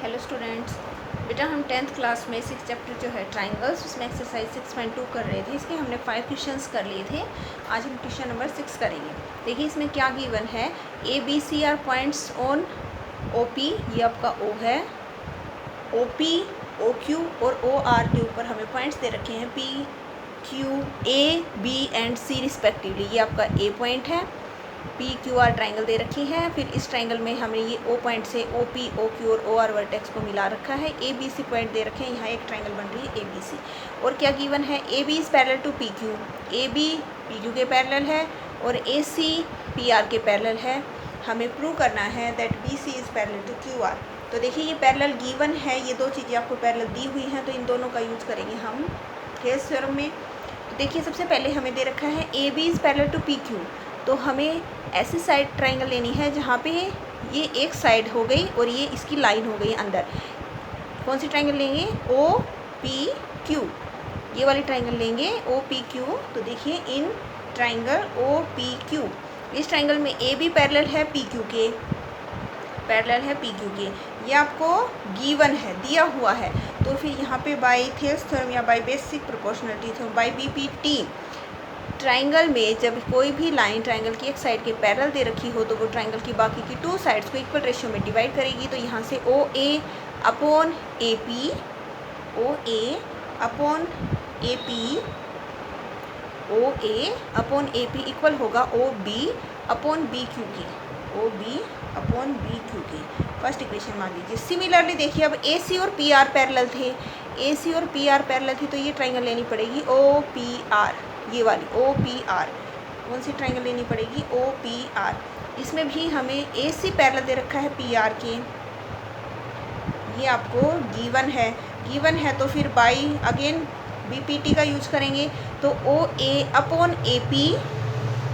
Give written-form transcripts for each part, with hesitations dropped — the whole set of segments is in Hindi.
हेलो स्टूडेंट्स, बेटा हम 10th क्लास में 6 चैप्टर जो है ट्राइंगल्स उसमें एक्सरसाइज 6.2 कर रहे थे। इसके हमने 5 क्वेश्चंस कर लिए थे। आज हम क्वेश्चन नंबर 6 करेंगे। देखिए इसमें क्या गिवन है, A B C R points on O P, ये आपका ओ है, ओ पी ओ क्यू और ओ आर के ऊपर हमें पॉइंट्स दे रखे हैं P Q A B and C respectively. ये आपका ए पॉइंट है, पी क्यू आर ट्राइंगल दे रखी है। फिर इस ट्राइंगल में हमने ये ओ पॉइंट से ओ पी ओ क्यू और ओ आर वर्टेक्स को मिला रखा है। ए बी सी पॉइंट दे रखे हैं, यहाँ एक ट्राइंगल बन रही है ए बी सी। और क्या गिवन है, A B is parallel to P Q, A B P Q के पैरेलल है और ए सी पी आर के पैरेलल है। हमें प्रूव करना है that B C is parallel to Q R. तो देखिए ये पैरेलल गिवन है, ये दो चीज़ें आपको पैरेलल दी हुई हैं, तो इन दोनों का यूज़ करेंगे हम थेल्स थ्योरम में। तो देखिए सबसे पहले हमें दे रखा है A B is parallel to P Q, तो हमें ऐसी साइड ट्राइंगल लेनी है जहाँ पे ये एक साइड हो गई और ये इसकी लाइन हो गई अंदर। कौन सी ट्राइंगल लेंगे, ओ पी क्यू, ये वाली ट्राइंगल लेंगे ओ पी क्यू। तो देखिए in triangle O P Q, इस ट्राइंगल में ए भी पैरेलल है पी क्यू के, पैरेलल है पी क्यू के, ये आपको गिवन है, दिया हुआ है। तो फिर यहाँ पे बाय थेल्स थ्योरम या by basic proportionality theorem by BPT, triangle में जब कोई भी लाइन ट्राइंगल की एक साइड के पैरेलल दे रखी हो तो वो ट्राइंगल की बाकी की टू साइड्स को इक्वल रेशियो में डिवाइड करेगी। तो यहाँ से O A upon A P, O A upon A P, O A upon A P equal होगा O B upon B Q की, O B upon B Q की। फर्स्ट इक्वेशन मान लीजिए। सिमिलरली देखिए अब ए सी और पी आर पैरेलल थे, ए सी और पी आर पैरेलल थी, तो ये ट्राइंगल लेनी पड़ेगी ओ पी आर, ये वाली ओ पी आर। कौन सी ट्राइंगल लेनी पड़ेगी, ओ पी आर। इसमें भी हमें ए सी पैरेलल दे रखा है पी आर के, ये आपको गिवन है, गिवन है तो फिर by again B P T का यूज करेंगे। तो O A upon A P,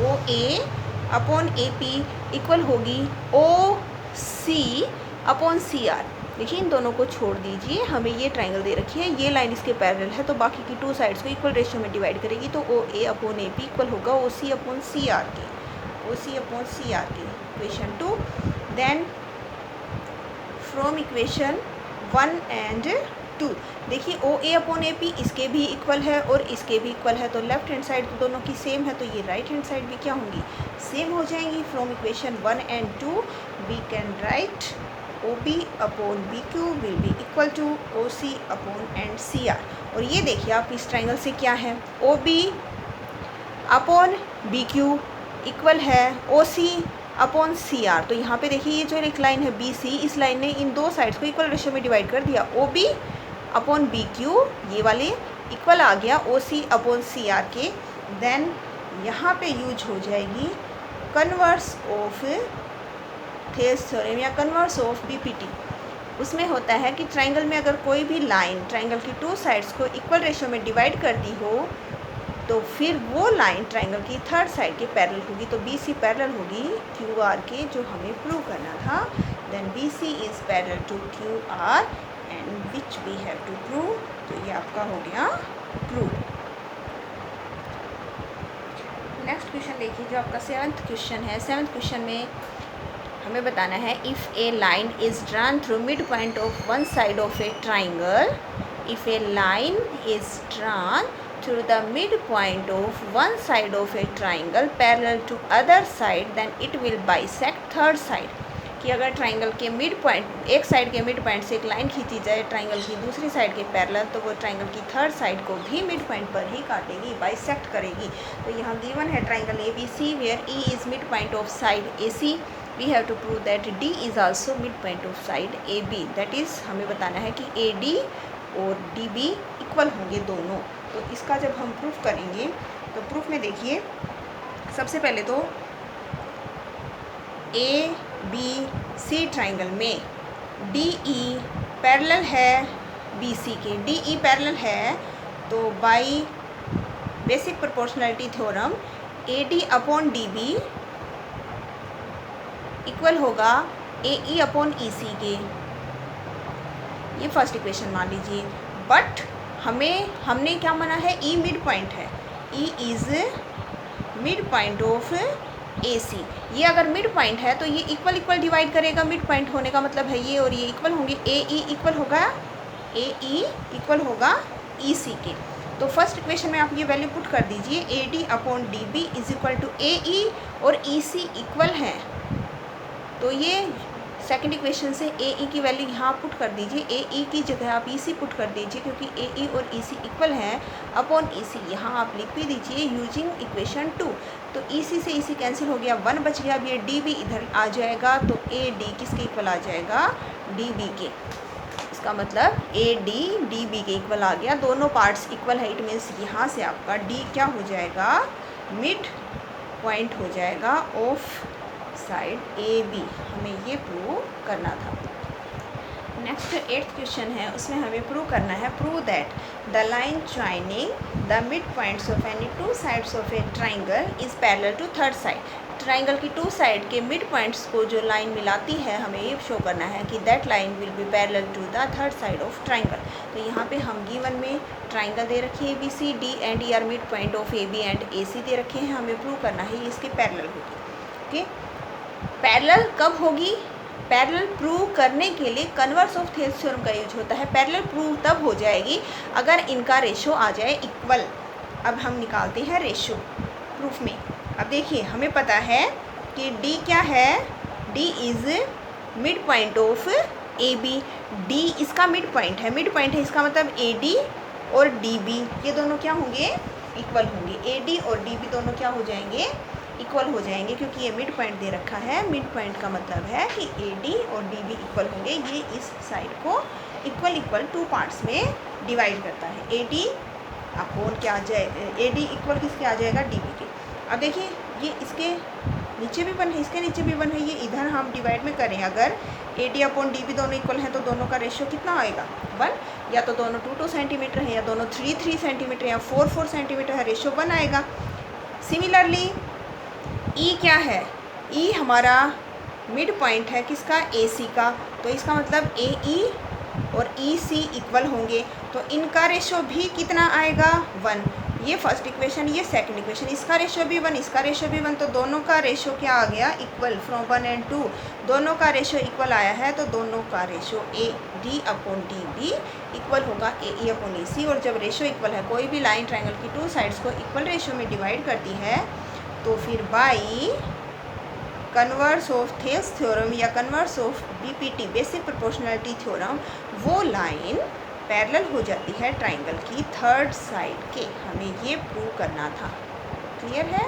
O A upon A P equal होगी O C upon C are. देखिए इन दोनों को छोड़ दीजिए, हमें ये ट्राइंगल दे रखी है, ये लाइन इसके पैरेलल है, तो बाकी की टू साइड्स को इक्वल रेशियो में डिवाइड करेगी। तो O A upon A P equal होगा O C upon C R के, O C upon C R के। Equation 2। Then from equation 1 and 2 देखिए ओ ए अपॉन ए पी इसके भी इक्वल है और इसके भी इक्वल है, तो लेफ्ट हैंड साइड तो दोनों की सेम है, तो ये राइट हैंड साइड भी क्या होंगी, सेम हो जाएंगी। From equation 1 and 2 we can write O B upon B Q will be equal to O C upon and C R. और ये देखिए आप इस ट्राइंगल से क्या है, O B upon B Q equal है O C upon C are. तो यहाँ पे देखिए ये जो एक लाइन है बी सी, इस लाइन ने इन दो साइड्स को इक्वल रेशियो में डिवाइड कर दिया, O B upon B Q ये वाले इक्वल आ गया O C upon C R के। देन यहाँ पे यूज हो जाएगी कन्वर्स ऑफ थेल्स थ्योरम या कन्वर्स ऑफ बीपीटी। उसमें होता है कि ट्राइंगल में अगर कोई भी लाइन ट्राइंगल की टू साइड्स को इक्वल रेशियो में डिवाइड करती हो तो फिर वो लाइन ट्राइंगल की थर्ड साइड के पैरेलल होगी। तो बी सी पैरेलल होगी क्यू आर के, जो हमें प्रूव करना था। Then B C is parallel to Q R and which we have to prove. तो ये आपका हो गया प्रूव। नेक्स्ट क्वेश्चन देखिए जो आपका 7th क्वेश्चन है। 7th क्वेश्चन में हमें बताना है if A line is drawn through mid point of one side of a triangle, if A line is drawn through the midpoint of one side of a triangle parallel to other side then it will bisect third side। कि अगर ट्राइंगल के मिड पॉइंट, एक साइड के मिड पॉइंट से एक लाइन खींची जाए ट्राइंगल की दूसरी साइड के पैरेलल, तो वो ट्राइंगल की थर्ड साइड को भी मिड पॉइंट पर ही काटेगी, बाइसेक्ट करेगी। तो यहाँ गिवन है triangle A B C where E is mid point of side A C, we have to prove that D is also mid point of side A B. That is हमें बताना है कि ए डी और डी बी इक्वल होंगे दोनों। तो इसका जब हम प्रूफ करेंगे तो प्रूफ में देखिए सबसे पहले तो ए बी सी ट्राइंगल में डी ई पैरेलल है बी सी के, डी ई पैरेलल है, तो by basic proportionality theorem A D upon D B equal होगा ए ई अपॉन ई सी के। ये फर्स्ट इक्वेशन मान लीजिए। बट हमने क्या माना है, ई मिड पॉइंट है, ई इज़ मिड पॉइंट ऑफ ए सी। ये अगर मिड पॉइंट है तो ये इक्वल इक्वल डिवाइड करेगा, मिड पॉइंट होने का मतलब है ये और ये इक्वल होंगे, ए ई इक्वल होगा, ए ई इक्वल होगा ई सी के। तो फर्स्ट इक्वेशन में आप ये वैल्यू पुट कर दीजिए, A D upon D B is equal to A E और ई सी इक्वल हैं, तो ये सेकंड इक्वेशन से ए ई की वैल्यू यहाँ पुट कर दीजिए, ए ई की जगह आप ई सी पुट कर दीजिए क्योंकि ए ई और ई सी इक्वल हैं, अपॉन ई सी यहाँ आप लिख भी दीजिए यूजिंग इक्वेशन 2। तो ई सी से ई सी कैंसिल हो गया, 1 बच गया, अब ये डी बी इधर आ जाएगा, तो ए डी किसके इक्वल आ जाएगा, डी बी के। इसका मतलब ए डी डी बी के इक्वल आ गया, दोनों पार्ट्स इक्वल है, इट मीन्स यहाँ से आपका डी क्या हो जाएगा, मिड पॉइंट हो जाएगा ऑफ साइड ए बी। हमें ये प्रूव करना था। नेक्स्ट 8th क्वेश्चन है, उसमें हमें प्रूव करना है, prove that the line joining the mid points of any 2 sides of a triangle is parallel to third side. Triangle की 2 साइड के मिड पॉइंट्स को जो लाइन मिलाती है, हमें ये शो करना है कि that line will be parallel to the third side of triangle. तो यहाँ पे हम गिवन में ट्राइंगल दे रखे हैं, B C D and E are mid point of A B and A C दे रखे हैं, हमें प्रूव करना है ये इसके पैरेलल होगी। ओके, पैरेलल कब होगी, पैरेलल प्रूव करने के लिए कन्वर्स ऑफ थेल्स थ्योरम का यूज होता है। पैरेलल प्रूव तब हो जाएगी अगर इनका रेशो आ जाए इक्वल। अब हम निकालते हैं रेशो प्रूफ में। अब देखिए हमें पता है कि D क्या है, D is mid point of A B, D इसका मिड पॉइंट है, मिड पॉइंट है इसका मतलब ए डी और डी बी ये दोनों क्या होंगे, इक्वल होंगे, ए डी और डी बी दोनों क्या हो जाएंगे, इक्वल हो जाएंगे, क्योंकि ये मिड पॉइंट दे रखा है। मिड पॉइंट का मतलब है कि ए डी और डी बी इक्वल होंगे, ये इस साइड को इक्वल इक्वल 2 पार्ट्स में डिवाइड करता है। ए डी अपॉन क्या आ जाए, ए डी इक्वल किसके आ जाएगा, डी बी के। अब देखिए ये इसके नीचे भी 1 है, इसके नीचे भी 1 है, ये इधर हम डिवाइड में करें अगर A D upon D B दोनों इक्वल हैं तो दोनों का रेशियो कितना आएगा, 1। या तो दोनों 2 सेंटीमीटर है, या दोनों 3 सेंटीमीटर, या 4 सेंटीमीटर है, रेशियो 1 आएगा। सिमिलरली ई क्या है, ई हमारा मिड पॉइंट है किसका, ए सी का, तो इसका मतलब ए ई और ई सी इक्वल होंगे, तो इनका रेशो भी कितना आएगा, 1। ये फर्स्ट इक्वेशन, ये सेकंड इक्वेशन, इसका रेशो भी 1, इसका रेशो भी 1, तो दोनों का रेशो क्या आ गया, इक्वल। फ्रॉम 1 and 2 दोनों का रेशो इक्वल आया है, तो दोनों का ratio A D upon D B equal होगा ए ई अपॉन ए सी। और जब रेशो इक्वल है, कोई भी लाइन ट्राइंगल की 2 साइड्स को इक्वल रेशो में डिवाइड करती है, तो फिर by converse of Thales theorem या converse of BPT basic proportionality theorem वो लाइन पैरेलल हो जाती है ट्राइंगल की थर्ड साइड के। हमें ये प्रूव करना था। क्लियर है।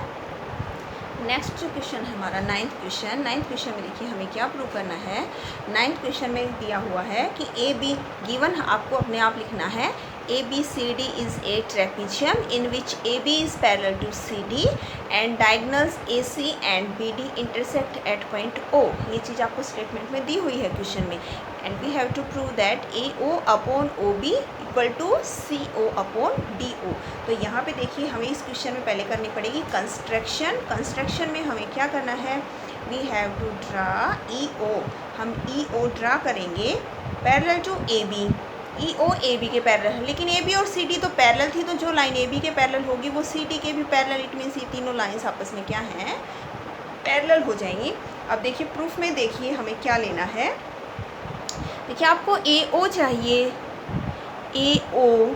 नेक्स्ट जो क्वेश्चन है हमारा 9th क्वेश्चन। 9th क्वेश्चन में देखिए हमें क्या प्रूव करना है। 9th क्वेश्चन में दिया हुआ है कि ए बी गिवन, आपको अपने आप लिखना है A B C D is a trapezium in which A B is parallel to C D and diagonals A C and B D intersect at point O. ये चीज़ आपको स्टेटमेंट में दी हुई है क्वेश्चन में। And we have to prove that A O upon O B equal to C O upon D O. तो यहाँ पे देखिए हमें इस क्वेश्चन में पहले करनी पड़ेगी कंस्ट्रक्शन। कंस्ट्रक्शन में हमें क्या करना है, we have to draw E O. हम ई ओ ड्रा करेंगे parallel to A B. E O A B के पैरेलल है, लेकिन ए बी और सी डी तो पैरेलल थी, तो जो लाइन ए बी के पैरेलल होगी वो सी डी के भी पैरेलल, इट मीन्स ये तीनों लाइन्स आपस में क्या हैं, पैरेलल हो जाएंगी। अब देखिए प्रूफ में देखिए हमें क्या लेना है। देखिए आपको ए ओ चाहिए, ए ओ,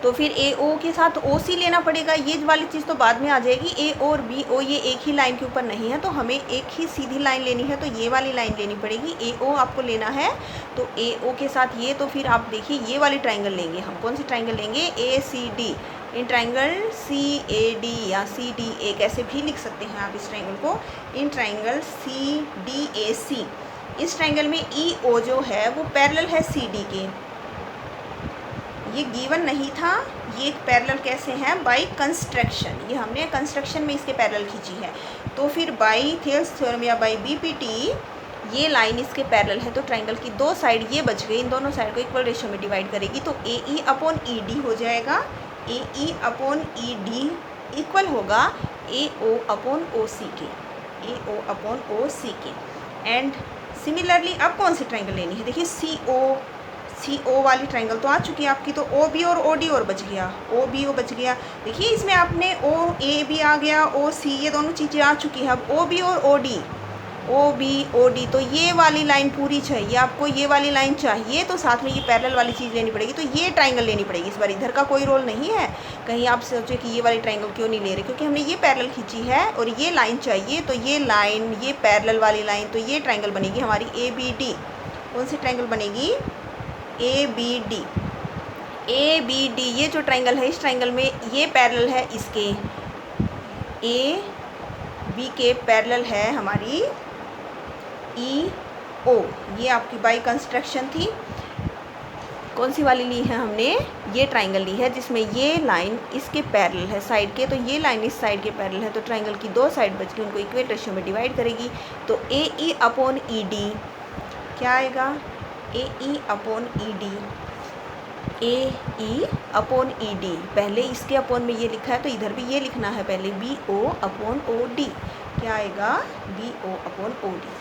तो फिर ए ओ के साथ ओ सी लेना पड़ेगा। ये वाली चीज़ तो बाद में आ जाएगी। ए और बी ओ ये एक ही लाइन के ऊपर नहीं है, तो हमें एक ही सीधी लाइन लेनी है, तो ये वाली लाइन लेनी पड़ेगी। ए ओ आपको लेना है, तो ए ओ के साथ ये, तो फिर आप देखिए ये वाली ट्राइंगल लेंगे हम। कौन सी ट्राइंगल लेंगे, A C D. In triangle C A D या सी डी ए कैसे भी लिख सकते हैं आप इस ट्राइंगल को। इन ट्राइंगल सी डी ए सी, इस ट्राइंगल में ई ओ जो है वो पैरेलल है सी डी के। ये गिवन नहीं था, ये पैरेलल कैसे हैं, बाय कंस्ट्रक्शन। ये हमने कंस्ट्रक्शन में इसके पैरेलल खींची है। तो फिर बाय थेल्स थ्योरम या बाय बीपीटी ये लाइन इसके पैरेलल है, तो ट्राइंगल की 2 साइड ये बच गई, इन दोनों साइड को इक्वल रेशियो में डिवाइड करेगी, तो ए ई अपॉन ई डी हो जाएगा। A E upon E D equal होगा ए ओ अपॉन ओ सी के, ए ओ अपॉन ओ सी के। एंड सिमिलरली अब कौन सी ट्राइंगल लेनी है, देखिए सी ओ, सी ओ वाली ट्राइंगल तो आ चुकी है आपकी, तो ओ बी और ओ डी और बच गया, ओ बी ओ बच गया। देखिए इसमें आपने ओ ए भी आ गया, ओ सी, ये दोनों चीज़ें आ चुकी है। अब ओ बी और O D, O B O D, तो ये वाली लाइन पूरी चाहिए आपको, ये वाली लाइन चाहिए, तो साथ में ये पैरेलल वाली चीज़ लेनी पड़ेगी, तो ये ट्राइंगल लेनी पड़ेगी। इस बार इधर का कोई रोल नहीं है, कहीं आप सोचे कि ये वाली ट्राइंगल क्यों नहीं ले रहे, क्योंकि हमने ये पैरेलल खींची है और ये लाइन चाहिए, तो ये लाइन, ये पैरेलल वाली लाइन, तो ये ट्राइंगल बनेगी हमारी ए बी डी। कौन सी ट्राइंगल बनेगी? A B D. A B D, ये जो ट्राइंगल है, इस ट्राइंगल में ये पैरेलल है इसके, ए बी के पैरेलल है हमारी ई ओ। ये आपकी बाई कंस्ट्रक्शन थी। कौन सी वाली ली है हमने? ये ट्राइंगल ली है जिसमें ये लाइन इसके पैरेलल है साइड के, तो ये लाइन इस साइड के पैरेलल है, तो ट्राइंगल की दो साइड बच गई, उनको इक्वल रेशियो में डिवाइड करेगी, तो ए ई अपॉन ई डी क्या आएगा? ए ई अपॉन ई डी, ए ई अपॉन ई डी, पहले इसके अपॉन में ये लिखा है तो इधर भी ये लिखना है पहले, B O upon O D, क्या आएगा? B O upon O D.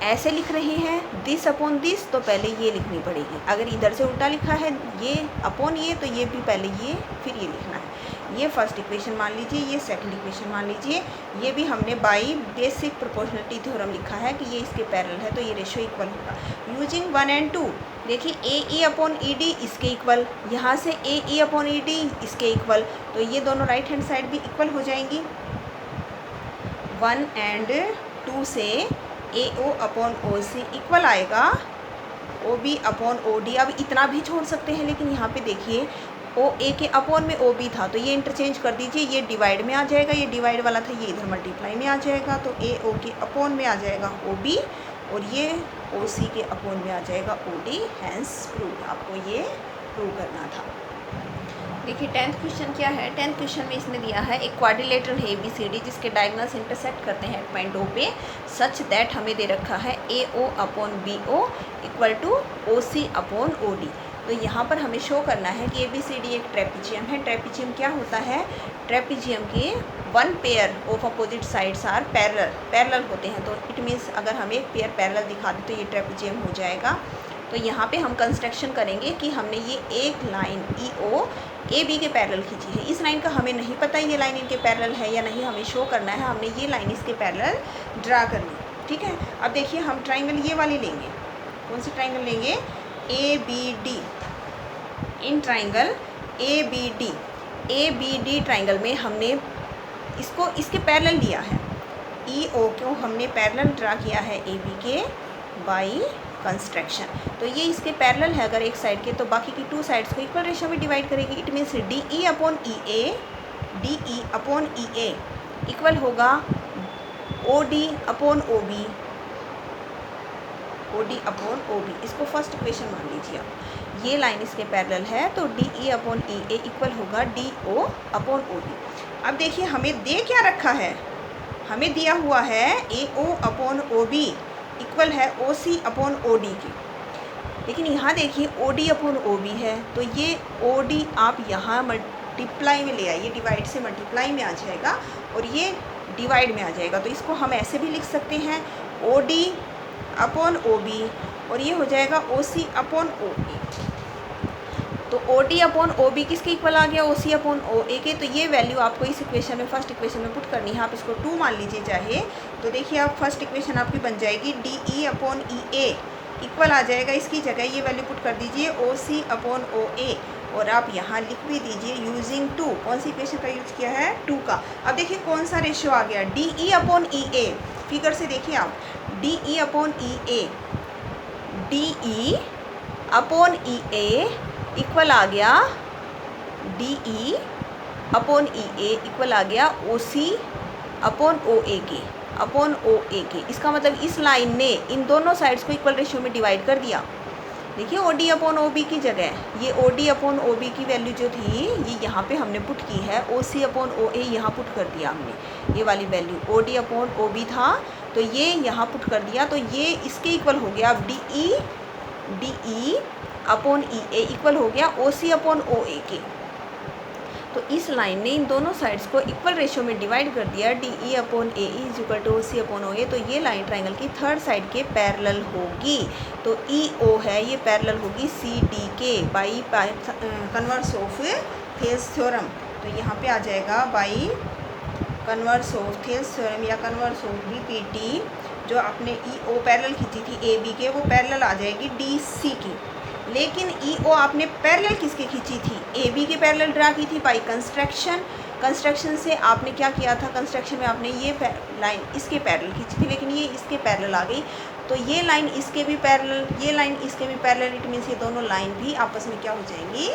ऐसे लिख रहे हैं दिस अपॉन दिस, तो पहले ये लिखनी पड़ेगी। अगर इधर से उल्टा लिखा है ये अपॉन ये, तो ये भी पहले ये फिर ये लिखना है। ये फर्स्ट इक्वेशन मान लीजिए, ये सेकंड इक्वेशन मान लीजिए। ये भी हमने बाई बेसिक प्रोपोर्शनलिटी थ्योरम लिखा है कि ये इसके पैरेलल है, तो ये रेशियो इक्वल होगा। यूजिंग 1 and 2, देखिए ए ई अपॉन ई डी इसके इक्वल, यहाँ से ए ई अपॉन ई डी इसके इक्वल, तो ये दोनों राइट हैंड साइड भी इक्वल हो जाएंगी। 1 and 2 से ए ओ अपॉन ओ सी इक्वल आएगा O B upon O D. अब इतना भी छोड़ सकते हैं, लेकिन यहाँ पे देखिए ओ ए के अपॉन में ओ बी था, तो ये इंटरचेंज कर दीजिए, ये डिवाइड में आ जाएगा, ये डिवाइड वाला था, ये इधर मल्टीप्लाई में आ जाएगा, तो ए ओ के अपॉन में आ जाएगा ओ बी, और ये ओ सी के अपॉन में आ जाएगा ओ डी। हैंस प्रूव, आपको ये प्रूव करना था। देखिए 10th क्वेश्चन क्या है? 10th क्वेश्चन में इसने दिया है एक क्वाड्रिलेटरल है ABCD जिसके डायगोनल्स इंटरसेक्ट करते हैं एट पॉइंट O पे, सच दैट हमें दे रखा है AO upon BO equal to OC upon OD। तो यहाँ पर हमें शो करना है कि ABCD एक ट्रेपीजियम है। ट्रेपीजियम क्या होता है? ट्रेपीजियम के one pair of opposite sides are parallel होते हैं, तो इट मीन्स अगर हम एक पेयर पैरेलल दिखा दें तो ये ट्रेपीजियम हो जाएगा। तो यहाँ पे हम कंस्ट्रक्शन करेंगे कि हमने ये एक लाइन EO AB के पैरेलल खींची है। इस लाइन का हमें नहीं पता ये लाइन इनके पैरेलल है या नहीं, हमें शो करना है हमने ये लाइन इसके पैरेलल ड्रा करनी, ठीक है। अब देखिए हम ट्राइंगल ये वाली लेंगे। कौन सी ट्राइंगल लेंगे? ABD। In triangle ABD triangle में हमने इसको इसके पैरेलल लिया है, EO को हमने पैरेलल ड्रा किया है AB के बाई कंस्ट्रक्शन। तो ये इसके पैरेलल है अगर एक साइड के, तो बाकी की टू साइड्स को इक्वल रेशियो में डिवाइड करेगी। It means DE upon EA equal होगा OD अपॉन OB। इसको फर्स्ट इक्वेशन मान लीजिए आप। ये लाइन इसके पैरेलल है, तो DE अपॉन EA इक्वल होगा DO अपॉन OB। अब देखिए हमें दे क्या रखा है? हमें दिया हुआ है AO अपॉन OB इक्वल है OC अपॉन OD की, लेकिन यहाँ देखिए OD अपॉन OB है, तो ये OD आप यहाँ मल्टीप्लाई में ले आइए, डिवाइड से मल्टीप्लाई में आ जाएगा और ये डिवाइड में आ जाएगा। तो इसको हम ऐसे भी लिख सकते हैं OD अपॉन OB, और ये हो जाएगा OC अपॉन OA। तो OD अपॉन OB किसके इक्वल आ गया? OC अपॉन OA के। तो ये वैल्यू आपको इस इक्वेशन में, फर्स्ट इक्वेशन में पुट करनी है। आप इसको 2 मान लीजिए चाहे, तो देखिए आप फर्स्ट इक्वेशन आपकी बन जाएगी DE अपॉन EA इक्वल आ जाएगा, इसकी जगह ये वैल्यू पुट कर दीजिए OC अपॉन OA, और आप यहाँ लिख भी दीजिए यूजिंग 2। कौन सी इक्वेशन का यूज किया है? 2 का। अब देखिए कौन सा रेशियो आ गया? DE upon EA। फिगर से देखिए आप, DE upon EA, DE upon EA equal आ गया DE अपॉन EA इक्वल आ गया OC अपॉन OA के। इसका मतलब इस लाइन ने इन दोनों साइड्स को इक्वल रेशियो में डिवाइड कर दिया। देखिए OD अपॉन OB की जगह ये OD अपॉन OB की वैल्यू जो थी ये यहाँ पे हमने पुट की है, OC अपॉन OA यहाँ पुट कर दिया हमने। ये वाली वैल्यू OD अपॉन OB था, तो ये यहाँ पुट कर दिया, तो ये इसके इक्वल हो गया। अब DE अपॉन EA इक्वल हो गया OC अपॉन OA के। तो इस लाइन ने इन दोनों साइड्स को इक्वल रेशियो में डिवाइड कर दिया, D E upon A E is equal to C upon O A. तो ये लाइन ट्राइंगल की थर्ड साइड के पैरेलल होगी। तो ई ओ है ये पैरेलल होगी सी डी के by converse of Thales theorem. तो यहाँ पे आ जाएगा by converse of Thales theorem या converse of B P T. जो आपने ई ओ पैरेलल खींची थी ए बी के, वो पैरेलल आ जाएगी डी सी की। लेकिन ई ओ आपने पैरेलल किसके खींची थी? ए बी के पैरेलल ड्रा की थी बाई कंस्ट्रक्शन से आपने क्या किया था? कंस्ट्रक्शन में आपने ये लाइन इसके पैरेलल खींची थी, लेकिन ये इसके पैरेलल आ गई। तो ये लाइन इसके भी पैरेलल, ये लाइन इसके भी पैरेलल, इट मीन्स ये दोनों लाइन भी आपस में क्या हो जाएंगी?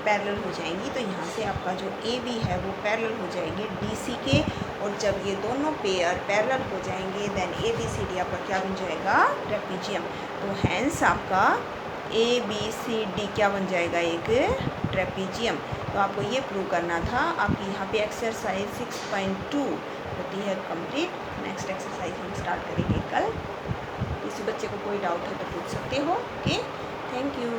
पैरेलल हो जाएंगी। तो यहाँ से आपका जो ए बी है वो पैरेलल हो जाएंगे डी सी के। और जब ये दोनों पेयर पैरेलल हो जाएंगे then A B C D आपका क्या बन जाएगा? ट्रेपीजियम। तो हैंस आपका ए बी सी डी क्या बन जाएगा? एक ट्रेपीजियम। तो आपको ये प्रूव करना था। आपकी यहाँ पे एक्सरसाइज 6.2 होती है कंप्लीट। नेक्स्ट एक्सरसाइज हम स्टार्ट करेंगे कल। किसी बच्चे को कोई डाउट है तो पूछ सकते हो। Okay, thank you.